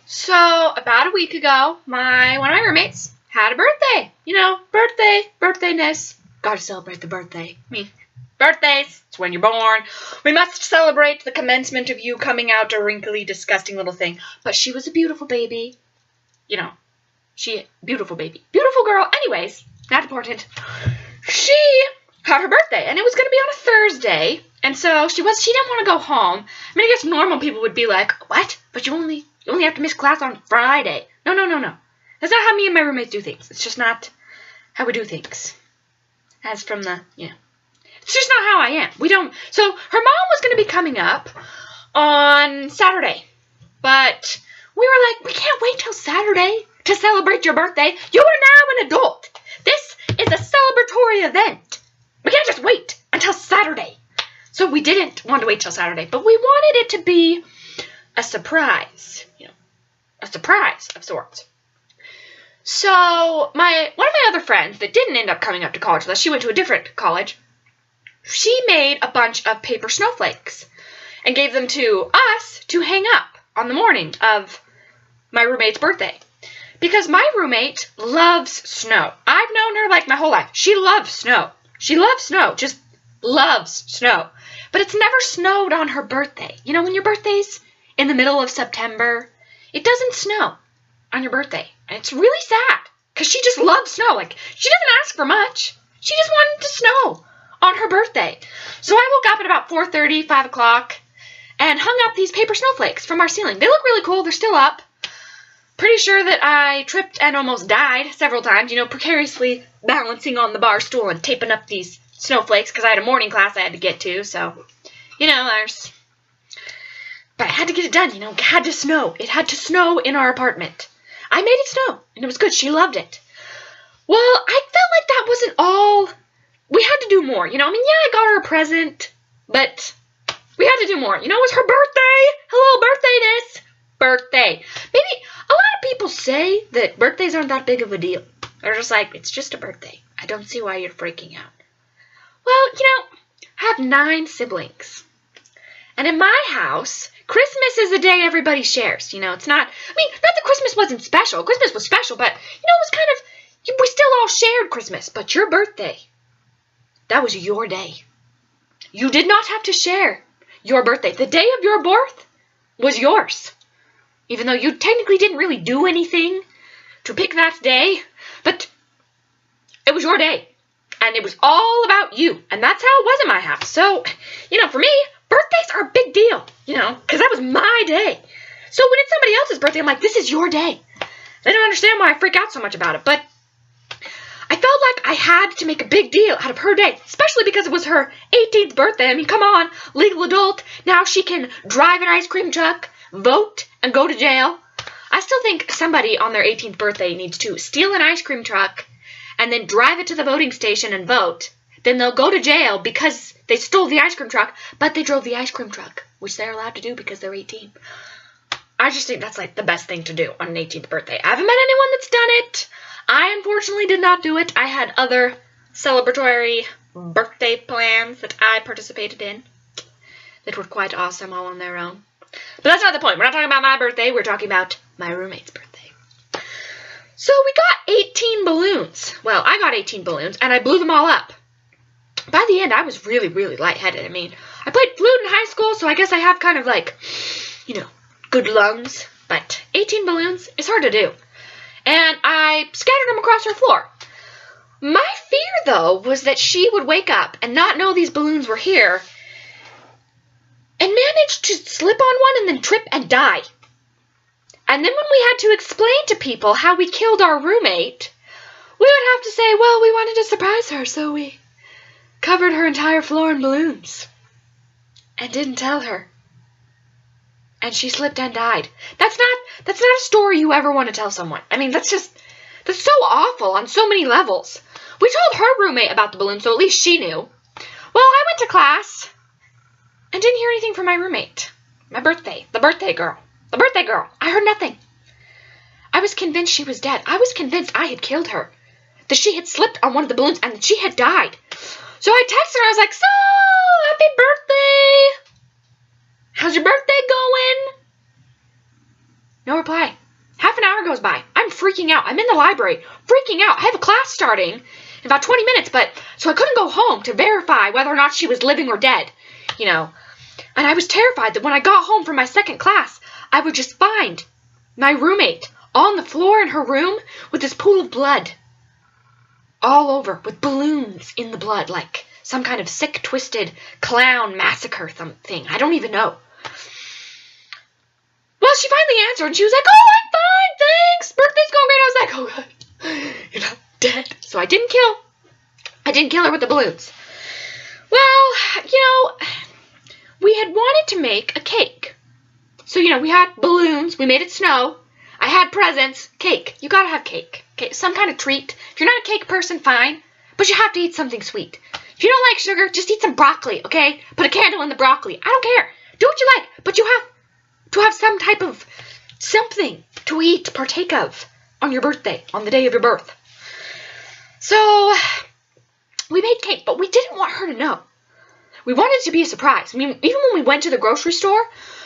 So, about a week ago, one of my roommates had a birthday. You know, birthdayness. Gotta celebrate the birthday. Birthdays, it's when you're born. We must celebrate the commencement of you coming out a wrinkly, disgusting little thing. But she was a beautiful baby. You know, beautiful baby. Beautiful girl. Anyways, not important. She had her birthday, and it was going to be on a Thursday. And so she didn't want to go home. I mean, I guess normal people would be like, what? But you only have to miss class on Friday. No. That's not how me and my roommates do things. It's just not how we do things. It's just not how I am. So her mom was going to be coming up on Saturday. But we were like, we can't wait till Saturday to celebrate your birthday. You are now an adult. This is a celebratory event. We can't just wait until Saturday. So we didn't want to wait till Saturday, but we wanted it to be a surprise. A surprise of sorts. So one of my other friends that didn't end up coming up to college with us, she went to a different college, she made a bunch of paper snowflakes and gave them to us to hang up on the morning of my roommate's birthday. Because my roommate loves snow. I've known her like my whole life. She loves snow. Just loves snow. But it's never snowed on her birthday. You know, when your birthday's in the middle of September, it doesn't snow on your birthday. And it's really sad. Because she just loves snow. Like, she doesn't ask for much. She just wanted to snow on her birthday. So I woke up at about 4:30, 5 o'clock, and hung up these paper snowflakes from our ceiling. They look really cool. They're still up. Pretty sure that I tripped and almost died several times, precariously balancing on the bar stool and taping up these snowflakes because I had a morning class I had to get to. So, but I had to get it done, It had to snow. It had to snow in our apartment. I made it snow, and it was good. She loved it. Well, I felt like that wasn't all. We had to do more, I got her a present, but we had to do more. It was her birthday. Hello, birthdayness. Birthday. Maybe a lot of people say that birthdays aren't that big of a deal. They're just like, it's just a birthday. I don't see why you're freaking out. Well, I have 9 siblings. And in my house, Christmas is a day everybody shares. It's not that Christmas wasn't special. Christmas was special, but, it was kind of, we still all shared Christmas. But your birthday, that was your day. You did not have to share your birthday. The day of your birth was yours. Even though you technically didn't really do anything to pick that day, but it was your day. And it was all about you. And that's how it was in my house. So, for me, birthdays are a big deal, because that was my day. So when it's somebody else's birthday, I'm like, this is your day. They don't understand why I freak out so much about it. But I felt like I had to make a big deal out of her day, especially because it was her 18th birthday. I mean, come on, legal adult. Now she can drive an ice cream truck, vote, and go to jail. I still think somebody on their 18th birthday needs to steal an ice cream truck and then drive it to the voting station and vote. Then they'll go to jail because they stole the ice cream truck, but they drove the ice cream truck, which they're allowed to do because they're 18. I just think that's like the best thing to do on an 18th birthday. I haven't met anyone that's done it. I unfortunately did not do it. I had other celebratory birthday plans that I participated in that were quite awesome all on their own. But that's not the point. We're not talking about my birthday. We're talking about my roommate's birthday. So we got 18 balloons. Well, I got 18 balloons, and I blew them all up. By the end, I was really, really lightheaded. I mean, I played flute in high school, so I guess I have kind of like, good lungs. But 18 balloons is hard to do. And I scattered them across her floor. My fear, though, was that she would wake up and not know these balloons were here and manage to slip on one and then trip and die. And then when we had to explain to people how we killed our roommate, we would have to say, well, we wanted to surprise her, so we covered her entire floor in balloons and didn't tell her. And she slipped and died. That's not a story you ever want to tell someone. I mean, that's so awful on so many levels. We told her roommate about the balloon, so at least she knew. Well, I went to class and didn't hear anything from my roommate. The birthday girl. I heard nothing. I was convinced she was dead. I was convinced I had killed her. That she had slipped on one of the balloons and that she had died. So I texted her. I was like, so, happy birthday. How's your birthday going? No reply. goes by. I'm freaking out. I'm in the library, freaking out. I have a class starting in about 20 minutes, so I couldn't go home to verify whether or not she was living or dead, And I was terrified that when I got home from my second class, I would just find my roommate on the floor in her room with this pool of blood all over, with balloons in the blood, like some kind of sick, twisted clown massacre thing. I don't even know. Well, she finally answered, and she was like, oh, I'm fine, thanks. Birthday's going great. I was like, oh, God, you're not dead. So I didn't kill her with the balloons. Well, we had wanted to make a cake. So, we had balloons. We made it snow. I had presents. Cake. You gotta have cake. Okay, some kind of treat. If you're not a cake person, fine. But you have to eat something sweet. If you don't like sugar, just eat some broccoli, okay? Put a candle in the broccoli. I don't care. Do what you like. But you have to have some type of something to eat, partake of on your birthday, on the day of your birth. So, we made cake, but we didn't want her to know. We wanted it to be a surprise. I mean, even when we went to the grocery store,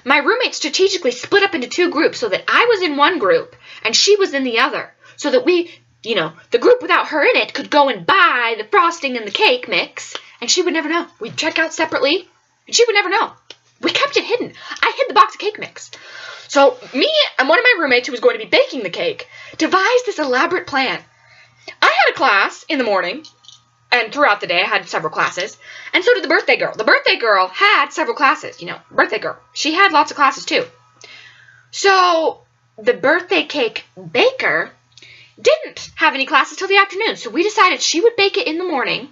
my roommate strategically split up into two groups so that I was in one group and she was in the other. So that we, the group without her in it could go and buy the frosting and the cake mix and she would never know. We'd check out separately and she would never know. We kept it hidden. I hid the box of cake mix. So me and one of my roommates who was going to be baking the cake devised this elaborate plan. I had a class in the morning. And throughout the day, I had several classes. And so did the birthday girl. The birthday girl had several classes. Birthday girl. She had lots of classes, too. So, the birthday cake baker didn't have any classes till the afternoon. So, we decided she would bake it in the morning,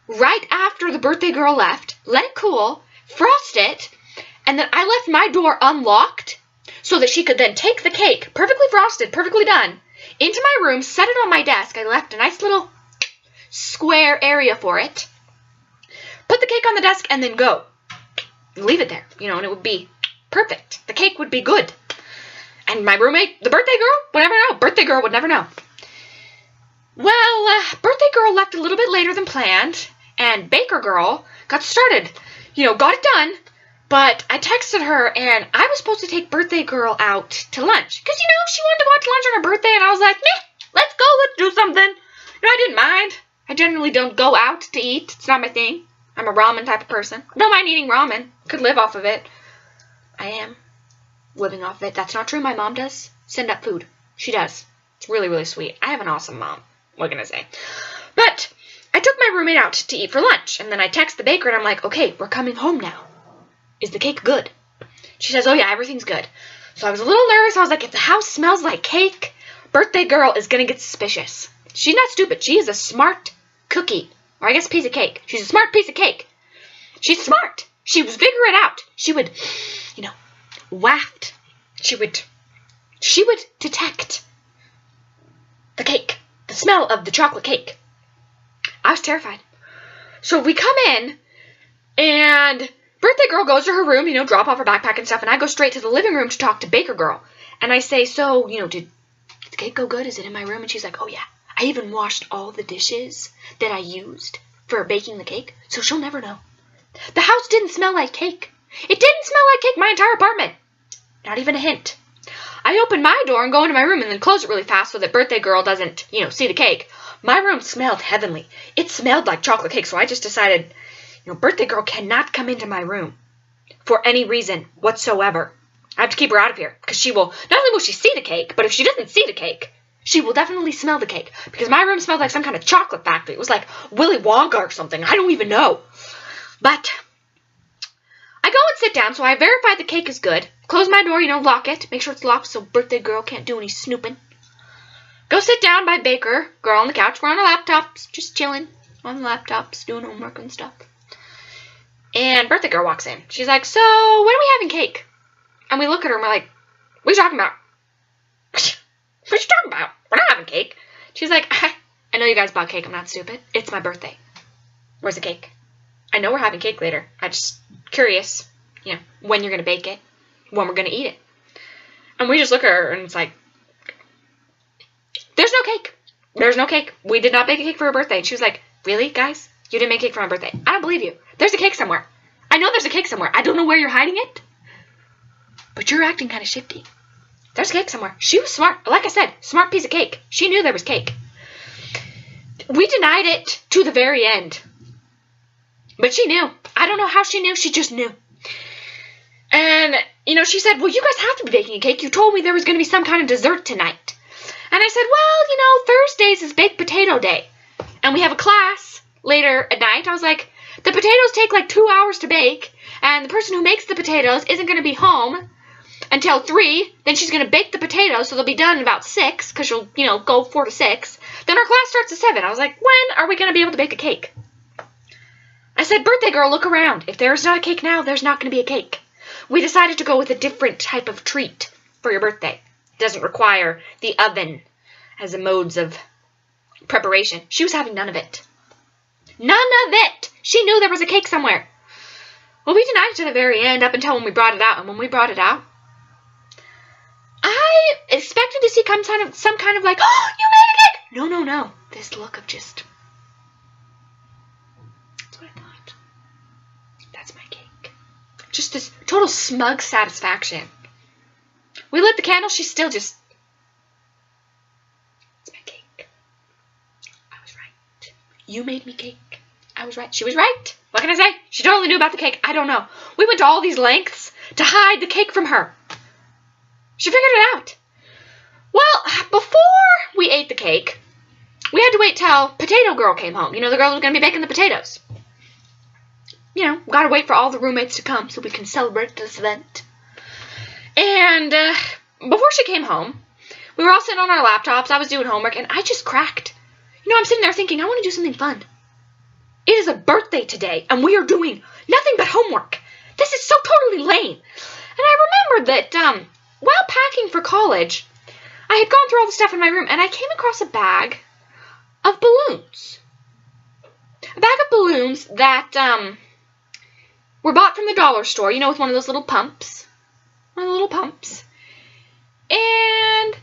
right after the birthday girl left, let it cool, frost it, and then I left my door unlocked so that she could then take the cake, perfectly frosted, perfectly done, into my room, set it on my desk. I left a nice little square area for it, put the cake on the desk, and then go. Leave it there, and it would be perfect. The cake would be good. And my roommate, the birthday girl, would never know. Birthday girl would never know. Well, birthday girl left a little bit later than planned, and baker girl got started. Got it done, but I texted her, and I was supposed to take birthday girl out to lunch. Because, she wanted to go out to lunch on her birthday, and I was like, meh, let's go, let's do something. I didn't mind. I generally don't go out to eat. It's not my thing. I'm a ramen type of person. I don't mind eating ramen. Could live off of it. I am living off of it. That's not true. My mom does send up food. She does. It's really, really sweet. I have an awesome mom. What can I say? But I took my roommate out to eat for lunch. And then I text the baker and I'm like, okay, we're coming home now. Is the cake good? She says, oh yeah, everything's good. So I was a little nervous. I was like, if the house smells like cake, birthday girl is going to get suspicious. She's not stupid. She is a smart cookie. Or I guess a piece of cake. She's a smart piece of cake. She's smart. She would figure it out. She would, waft. She would detect the cake. The smell of the chocolate cake. I was terrified. So we come in, and birthday girl goes to her room, drop off her backpack and stuff, and I go straight to the living room to talk to baker girl. And I say, so, did the cake go good? Is it in my room? And she's like, oh yeah. I even washed all the dishes that I used for baking the cake, so she'll never know. The house didn't smell like cake. It didn't smell like cake, my entire apartment. Not even a hint. I open my door and go into my room and then close it really fast so that birthday girl doesn't, see the cake. My room smelled heavenly. It smelled like chocolate cake, so I just decided, birthday girl cannot come into my room for any reason whatsoever. I have to keep her out of here because not only will she see the cake, but if she doesn't see the cake, she will definitely smell the cake because my room smelled like some kind of chocolate factory. It was like Willy Wonka or something. I don't even know. But I go and sit down, so I verify the cake is good. Close my door, lock it. Make sure it's locked so birthday girl can't do any snooping. Go sit down by baker girl on the couch. We're on our laptops, just chilling on the laptops, doing homework and stuff. And birthday girl walks in. She's like, so when are we having cake? And we look at her and we're like, what are you talking about? What are you talking about? We're not having cake. She's like, I know you guys bought cake. I'm not stupid. It's my birthday. Where's the cake? I know we're having cake later. I'm just curious, when you're going to bake it, when we're going to eat it. And we just look at her and it's like, there's no cake. There's no cake. We did not bake a cake for her birthday. And she was like, really, guys? You didn't make cake for my birthday? I don't believe you. There's a cake somewhere. I know there's a cake somewhere. I don't know where you're hiding it. But you're acting kind of shifty. There's cake somewhere. She was smart. Like I said, smart piece of cake. She knew there was cake. We denied it to the very end. But she knew. I don't know how she knew. She just knew. And, she said, well, you guys have to be baking a cake. You told me there was going to be some kind of dessert tonight. And I said, well, Thursdays is baked potato day. And we have a class later at night. I was like, the potatoes take like 2 hours to bake. And the person who makes the potatoes isn't going to be home until 3. Then she's going to bake the potatoes, so they'll be done in about 6. Because she'll, go 4 to 6. Then our class starts at 7. I was like, when are we going to be able to bake a cake? I said, birthday girl, look around. If there's not a cake now, there's not going to be a cake. We decided to go with a different type of treat for your birthday. It doesn't require the oven as a modes of preparation. She was having none of it. None of it! She knew there was a cake somewhere. Well, we denied it to the very end up until when we brought it out. And when we brought it out, I expected to see some kind of like, oh, you made a cake! No. This look of just... That's what I thought. That's my cake. Just this total smug satisfaction. We lit the candle. She's still just... It's my cake. I was right. You made me cake. I was right. She was right. What can I say? She totally knew about the cake. I don't know. We went to all these lengths to hide the cake from her. She figured it out. Well, before we ate the cake, we had to wait till Potato Girl came home. The girl who was going to be baking the potatoes. We got to wait for all the roommates to come so we can celebrate this event. And before she came home, we were all sitting on our laptops. I was doing homework, and I just cracked. I'm sitting there thinking, I want to do something fun. It is a birthday today, and we are doing nothing but homework. This is so totally lame. And I remembered that while packing for college, I had gone through all the stuff in my room, and I came across a bag of balloons. A bag of balloons that were bought from the dollar store, with one of those little pumps. One of the little pumps. And,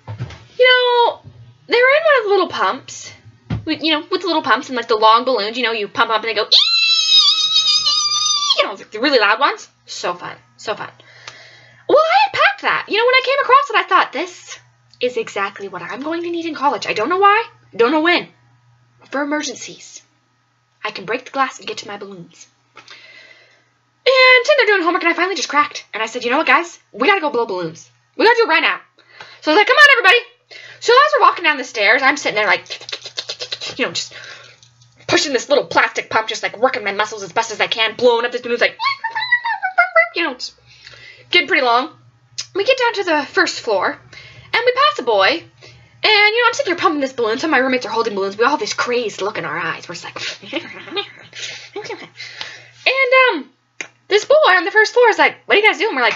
they were in one of the little pumps. With the little pumps and, like, the long balloons, you pump up and they go, the really loud ones. So fun. So fun. Well, I had packed that. When I came across it, I thought, this is exactly what I'm going to need in college. I don't know why. I don't know when. But for emergencies, I can break the glass and get to my balloons. And sitting there doing homework, and I finally just cracked. And I said, you know what, guys? We got to go blow balloons. We got to do it right now. So I was like, come on, everybody. So as we're walking down the stairs, I'm sitting there like... just pushing this little plastic pump, just like working my muscles as best as I can, blowing up this balloon, like, it's getting pretty long. We get down to the first floor, and we pass a boy, and, I'm sitting here pumping this balloon. Some of my roommates are holding balloons. We all have this crazed look in our eyes. We're just like, and, this boy on the first floor is like, what are you guys doing? We're like,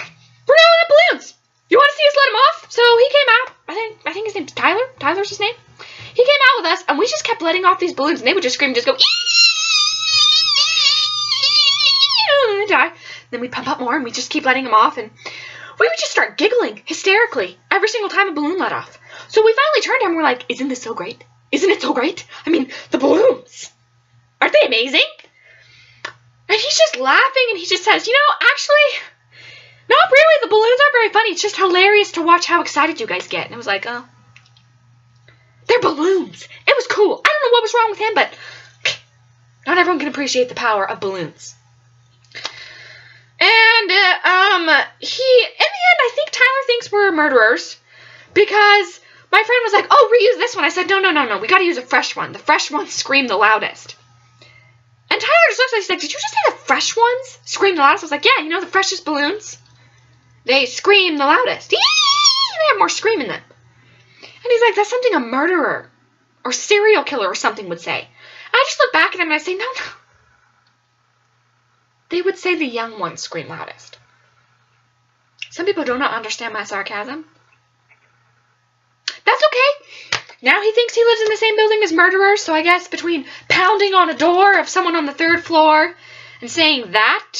we're blowing up balloons. You want to see us let him off? So he came out. I think his name's Tyler. Tyler's his name. He came out with us, and we just kept letting off these balloons, and they would just scream and just go, and die. Then we'd pump up more, and we'd just keep letting them off, and we would just start giggling hysterically every single time a balloon let off. So we finally turned to him, and we're like, isn't this so great? Isn't it so great? I mean, the balloons. Aren't they amazing? And he's just laughing, and he just says, actually, not really. The balloons aren't very funny. It's just hilarious to watch how excited you guys get. And I was like, oh. They're balloons. It was cool. I don't know what was wrong with him, but not everyone can appreciate the power of balloons. And, in the end, I think Tyler thinks we're murderers because my friend was like, oh, reuse this one. I said, no. We got to use a fresh one. The fresh ones scream the loudest. And Tyler just looks at me, he's like, did you just say the fresh ones scream the loudest? I was like, yeah, the freshest balloons. They scream the loudest. They have more scream in them. And he's like, that's something a murderer or serial killer or something would say. I just look back at him and I say, no. They would say the young ones scream loudest. Some people do not understand my sarcasm. That's okay. Now he thinks he lives in the same building as murderers, so I guess between pounding on a door of someone on the 3rd floor and saying that,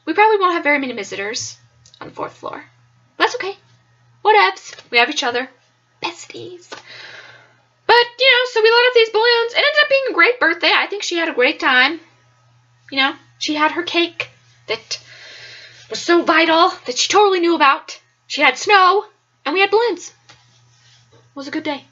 we probably won't have very many visitors on the 4th floor. That's okay. Whatevs. We have each other. Besties. But, so we lit up these balloons. It ended up being a great birthday. I think she had a great time. She had her cake that was so vital that she totally knew about. She had snow And we had balloons. It was a good day.